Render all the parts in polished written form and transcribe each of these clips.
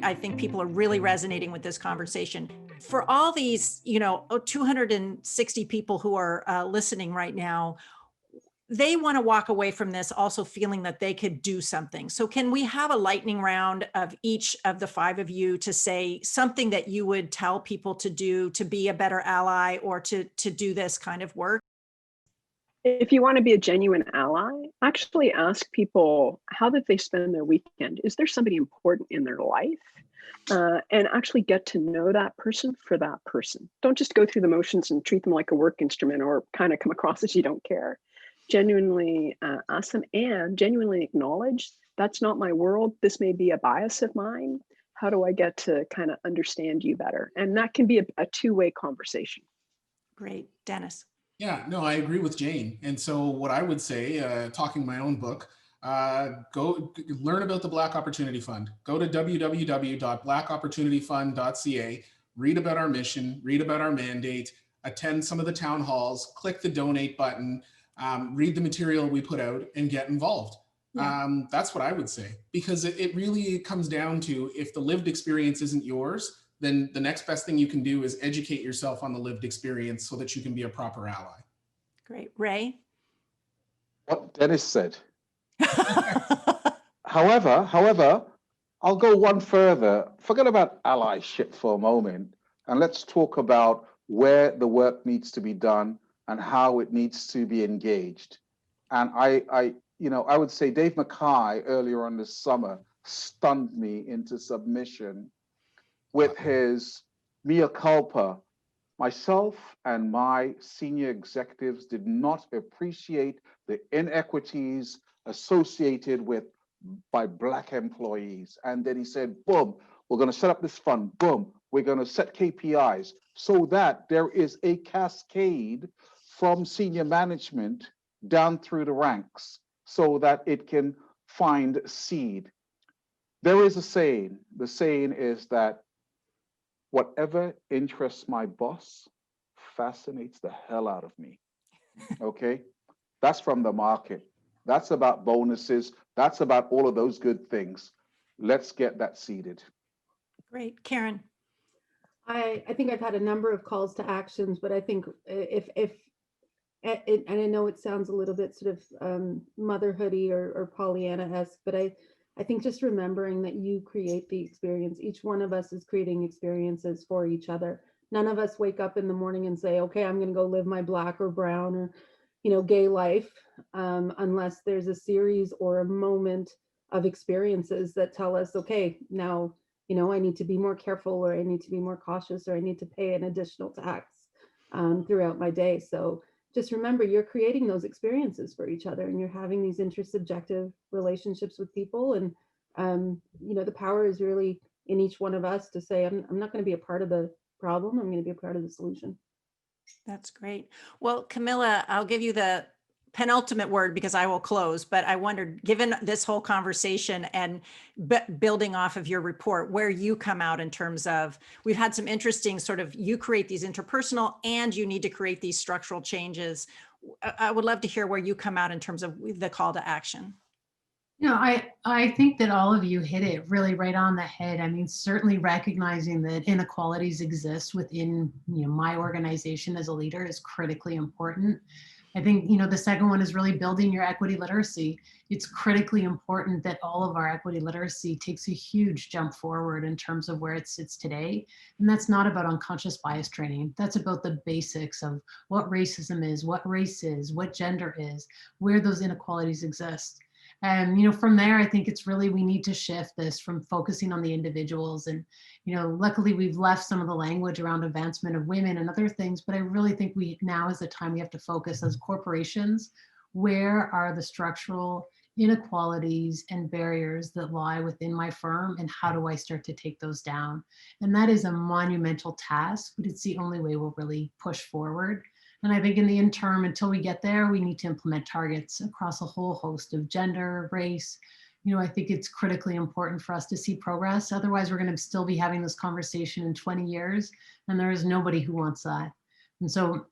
I think people are really resonating with this conversation. For all these, 260 people who are listening right now, they want to walk away from this also feeling that they could do something. So can we have a lightning round of each of the five of you to say something that you would tell people to do to be a better ally or to do this kind of work? If you want to be a genuine ally, actually ask people, how did they spend their weekend? Is there somebody important in their life? And actually get to know that person for that person. Don't just go through the motions and treat them like a work instrument or kind of come across as you don't care. Genuinely ask them and genuinely acknowledge, that's not my world. This may be a bias of mine. How do I get to kind of understand you better? And that can be a two-way conversation. Great. Dennis. Yeah, no, I agree with Jane. And so what I would say, talking my own book, go learn about the Black Opportunity Fund. Go to www.blackopportunityfund.ca, read about our mission, read about our mandate, attend some of the town halls, click the donate button, read the material we put out, and get involved. Yeah. That's what I would say, because it really comes down to, if the lived experience isn't yours, then the next best thing you can do is educate yourself on the lived experience so that you can be a proper ally. Great. Ray? What Dennis said. However, I'll go one further. Forget about allyship for a moment, and let's talk about where the work needs to be done and how it needs to be engaged. And I would say Dave Mackay earlier on this summer stunned me into submission with his mea culpa. Myself and my senior executives did not appreciate the inequities associated by Black employees. And then he said, boom, we're going to set up this fund. Boom, we're going to set KPIs so that there is a cascade from senior management down through the ranks so that it can find seed. There is a saying. The saying is that whatever interests my boss fascinates the hell out of me. Okay? That's from the market. That's about bonuses. That's about all of those good things. Let's get that seeded. Great. Karen? I think I've had a number of calls to actions, but I think and I know it sounds a little bit sort of motherhoody or Pollyanna-esque, but I think just remembering that you create the experience. Each one of us is creating experiences for each other. None of us wake up in the morning and say, okay, I'm going to go live my Black or brown or, gay life, unless there's a series or a moment of experiences that tell us, okay, now, I need to be more careful, or I need to be more cautious, or I need to pay an additional tax throughout my day. So just remember, you're creating those experiences for each other, and you're having these intersubjective relationships with people. And, the power is really in each one of us to say, I'm not going to be a part of the problem. I'm going to be a part of the solution. That's great. Well, Camilla, I'll give you the penultimate word because I will close, but I wondered, given this whole conversation and building off of your report, where you come out in terms of, we've had some interesting sort of, you create these interpersonal and you need to create these structural changes. I would love to hear where you come out in terms of the call to action. I think that all of you hit it really right on the head. I mean, certainly recognizing that inequalities exist within, my organization as a leader is critically important. I think, the second one is really building your equity literacy. It's critically important that all of our equity literacy takes a huge jump forward in terms of where it sits today. And that's not about unconscious bias training. That's about the basics of what racism is, what race is, what gender is, where those inequalities exist. And, from there, I think it's really, we need to shift this from focusing on the individuals. And, luckily we've left some of the language around advancement of women and other things, but I really think now is the time we have to focus as corporations. Where are the structural inequalities and barriers that lie within my firm, and how do I start to take those down? And that is a monumental task, but it's the only way we'll really push forward. And I think in the interim, until we get there, we need to implement targets across a whole host of gender, race. I think it's critically important for us to see progress. Otherwise, we're going to still be having this conversation in 20 years, and there is nobody who wants that. And so,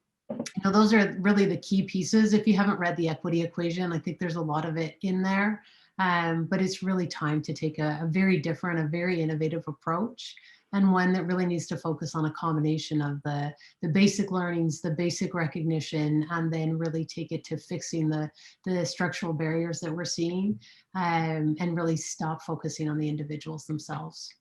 those are really the key pieces. If you haven't read The Equity Equation, I think there's a lot of it in there. But it's really time to take a very different, a very innovative approach, and one that really needs to focus on a combination of the basic learnings, the basic recognition, and then really take it to fixing the structural barriers that we're seeing, and really stop focusing on the individuals themselves.